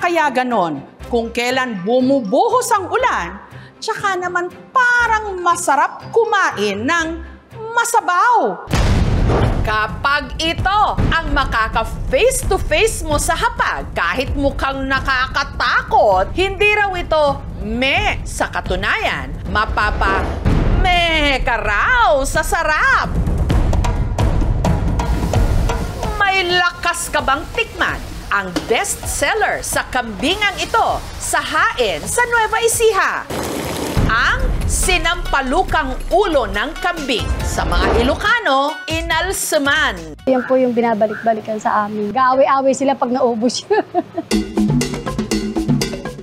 kaya ganon? Kung kailan bumubuhos ang ulan, tsaka naman parang masarap kumain ng masabaw. Kapag ito ang makaka-face-to-face mo sa hapag, kahit mukhang nakakatakot, hindi raw ito me sa katunayan, mapapa-me ka raw sa sarap. May lakas ka bang tikman ang best seller sa kambingang ito sa hain sa Nueva Ecija? Ang sinampalukang ulo ng kambing. Sa mga Ilocano, inalsaman. Yan po yung binabalik-balikan sa amin. Gaaway-away sila pag naubos yun.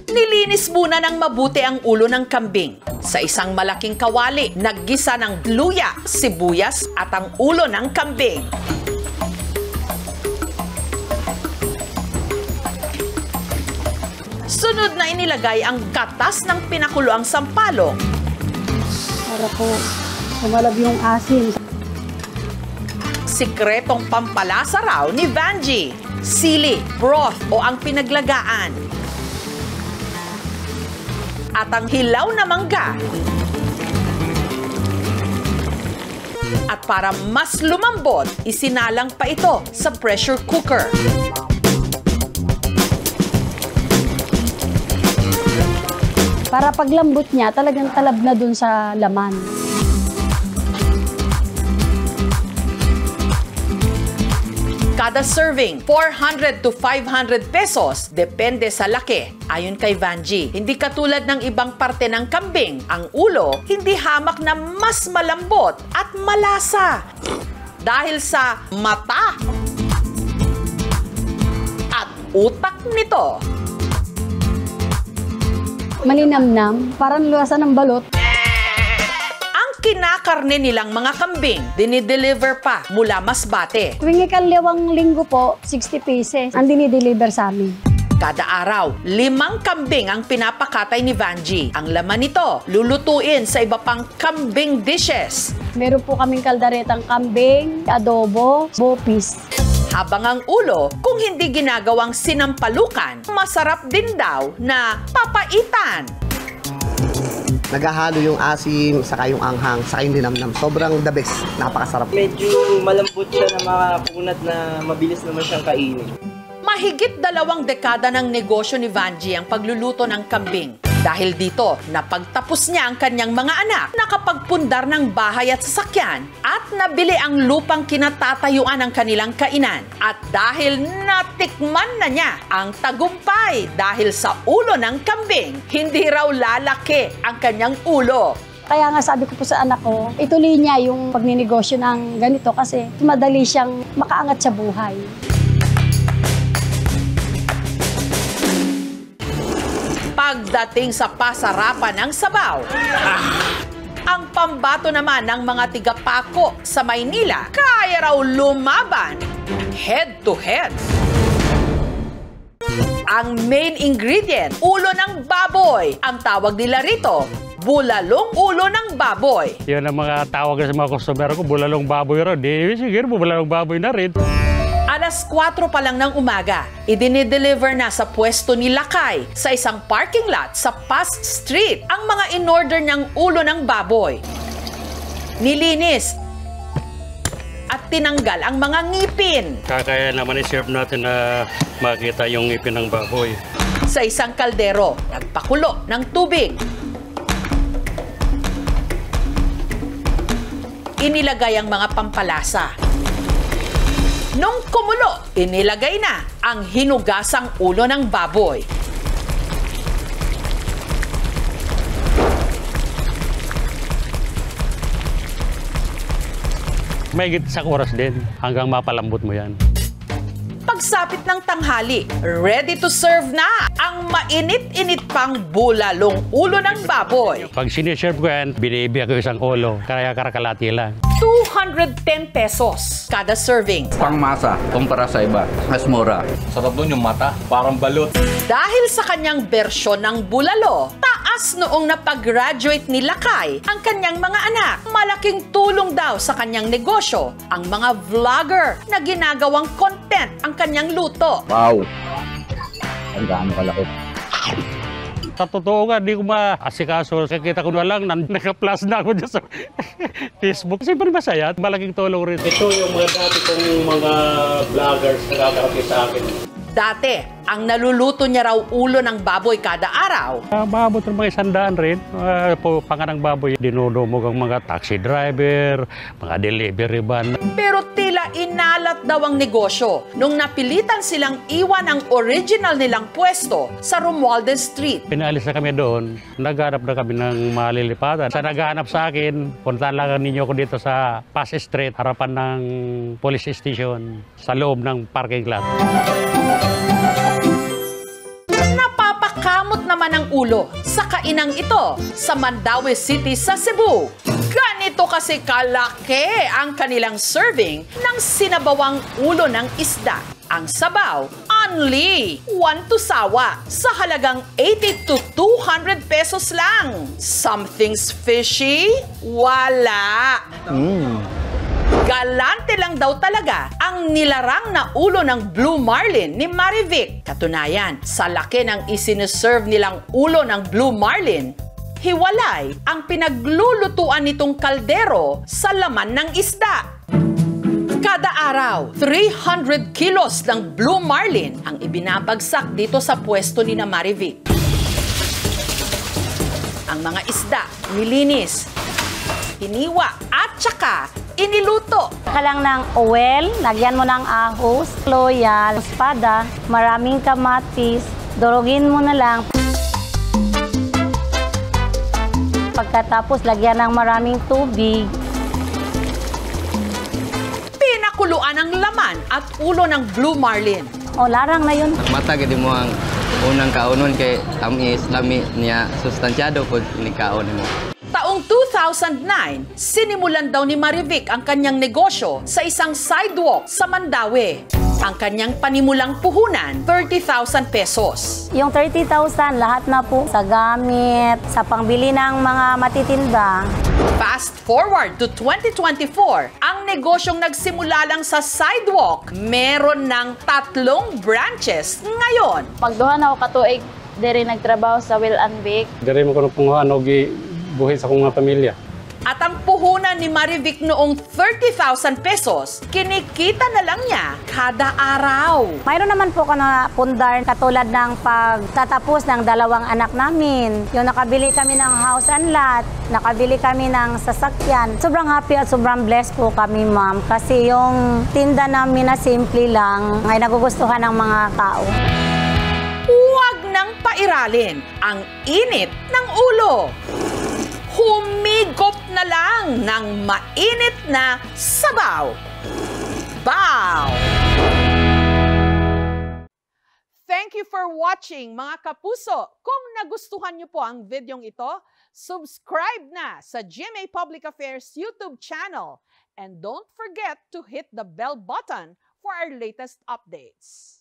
Nilinis muna ng mabuti ang ulo ng kambing. Sa isang malaking kawali, naggisa ng luya, sibuyas at ang ulo ng kambing. Sunod na inilagay ang gatas ng pinakuloang sampalok. Para po sumalab yung asin. Sikretong pampalasa raw ni Vangie. Sili, broth o ang pinaglagaan. At ang hilaw na mangga. At para mas lumambot, isinalang pa ito sa pressure cooker. Para paglambot niya, talagang talab na dun sa laman. Kada serving, 400 to 500 pesos, depende sa laki. Ayon kay Vangie, hindi katulad ng ibang parte ng kambing, ang ulo hindi hamak na mas malambot at malasa. Dahil sa mata at utak nito. Malinamnam, parang luwasan ng balot. Ang kinakarne nilang mga kambing, dinideliver pa mula Masbate. Tuwing ikalawang linggo po, 60 pieces ang dinideliver sa amin. Kada araw, 5 kambing ang pinapakatay ni Vangie. Ang laman nito, lulutuin sa iba pang kambing dishes. Meron po kaming kaldaretang kambing, adobo, bopis. Habang ang ulo, kung hindi ginagawang sinampalukan, masarap din daw na papaitan. Naghahalo yung asim, saka yung anghang, saka yung linamnam. Sobrang the best. Napakasarap. Medyo malambot siya na makakunat na mabilis naman siyang kainin. Mahigit 2 dekada ng negosyo ni Vangie ang pagluluto ng kambing. Dahil dito, napagtapos niya ang kanyang mga anak, nakapagpundar ng bahay at sasakyan, at nabili ang lupang kinatatayuan ng kanilang kainan. At dahil natikman na niya ang tagumpay dahil sa ulo ng kambing, hindi raw lalaki ang kanyang ulo. Kaya nga sabi ko po sa anak ko, ituloy niya yung pagninegosyo ng ganito kasi madali siyang makaangat sa buhay. Pagdating sa pasarapan ng sabaw, ang pambato naman ng mga tigapako sa Maynila, kaya raw lumaban head to head. Ang main ingredient, ulo ng baboy. Ang tawag nila rito, bulalong ulo ng baboy. Yun ang mga tawag sa mga customer ko, bulalong baboy ron. Di, siguro bulalong baboy na rin. Alas 4 pa lang ng umaga, idinideliver na sa pwesto ni Lakay sa isang parking lot sa Paz Street ang mga in-order niyang ulo ng baboy. Nilinis at tinanggal ang mga ngipin. Kaya naman i-serve natin na makita yung ngipin ng baboy. Sa isang kaldero, nagpakulo ng tubig. Inilagay ang mga pampalasa. Nung kumulo, inilagay na ang hinugasang ulo ng baboy. May isang oras din hanggang mapalambot mo yan. Pagsapit ng tanghali, ready to serve na ang mainit-init pang bulalong ulo ng baboy. Pag siniserve ko yan, binibigyan ko isang ulo. Kaya karakalati lang. 210 pesos kada serving. Pangmasa, kumpara sa iba, mas mura. Sarap doon yung mata, parang balot. Dahil sa kanyang bersyon ng bulalo, taas noong napag-graduate ni Lakay ang kanyang mga anak. Malaking tulong daw sa kanyang negosyo ang mga vlogger na ginagawang content ang kanyang luto. Wow! kung gaano kalaki. Sa totoo nga, di ko maasikaso. Kakita ko na lang, naka-plus na ako dyan sa Facebook. Siyempre masaya at malaking tulong rin. Ito yung mga dati kong mga vloggers na kakarating sa akin. Dati, ang naluluto niya raw ulo ng baboy kada araw. Maabot ng mga 100 rin. Panganang baboy, dinudumog ang mga taxi driver, mga delivery van. Pero tila inalat daw ang negosyo nung napilitan silang iwan ang original nilang pwesto sa Romualdez Street. Pinaalis na kami doon, naghanap na kami ng malilipatan. Sa naghanap sa akin, puntahan lang ninyo ko dito sa Pass Street, harapan ng police station, sa loob ng parking lot. Napapakamot naman ang ulo sa kainang ito sa Mandaue City sa Cebu. Ganito kasi kalaki ang kanilang serving ng sinabawang ulo ng isda. Ang sabaw, only 1 tusawa sa halagang 80 to 200 pesos lang. Something's fishy? Wala. Galante lang daw talaga ang nilarang na ulo ng Blue Marlin ni Marivic. Katunayan, sa laki ng isineserve nilang ulo ng Blue Marlin, hiwalay ang pinaglulutuan nitong kaldero sa laman ng isda. Kada araw, 300 kilos ng Blue Marlin ang ibinabagsak dito sa pwesto ni na Marivic. Ang mga isda, nilinis, hiniwa at saka iniluto. Lang ng oil, lagyan mo ng ahos, loyal, espada, maraming kamatis, durugin mo na lang. Pagkatapos, lagyan ng maraming tubig. Pinakuluan ang laman at ulo ng Blue Marlin. O, larang na yun. Mata gid mo ang unang kaunon kay tamis lami niya sustansyado pud ni kaon mo. Taong 2009, sinimulan daw ni Marivic ang kanyang negosyo sa isang sidewalk sa Mandaue. Ang kanyang panimulang puhunan, 30,000 pesos. Yung 30,000, lahat na po sa gamit, sa pangbili ng mga matitinda. Fast forward to 2024, ang negosyong nagsimula lang sa sidewalk, meron ng 3 branches ngayon. Pagduhan ako katuig, diri nagtrabaho sa Will and Bake. Dari mo ko na punguhan o buhay sa akong mga pamilya. At ang puhunan ni Marivic noong 30,000 pesos, kinikita na lang niya kada araw. Mayroon naman po ka na pundar katulad ng pagtatapos ng 2 anak namin. Yung nakabili kami ng house and lot, nakabili kami ng sasakyan. Sobrang happy at sobrang blessed po kami, ma'am. Kasi yung tinda namin na simple lang ay nagugustuhan ng mga tao. Huwag nang pairalin ang init ng ulo. Humigop na lang ng mainit na sabaw. Bow! Thank you for watching, mga kapuso. Kung nagustuhan niyo po ang videong ito, subscribe na sa GMA Public Affairs YouTube channel. And don't forget to hit the bell button for our latest updates.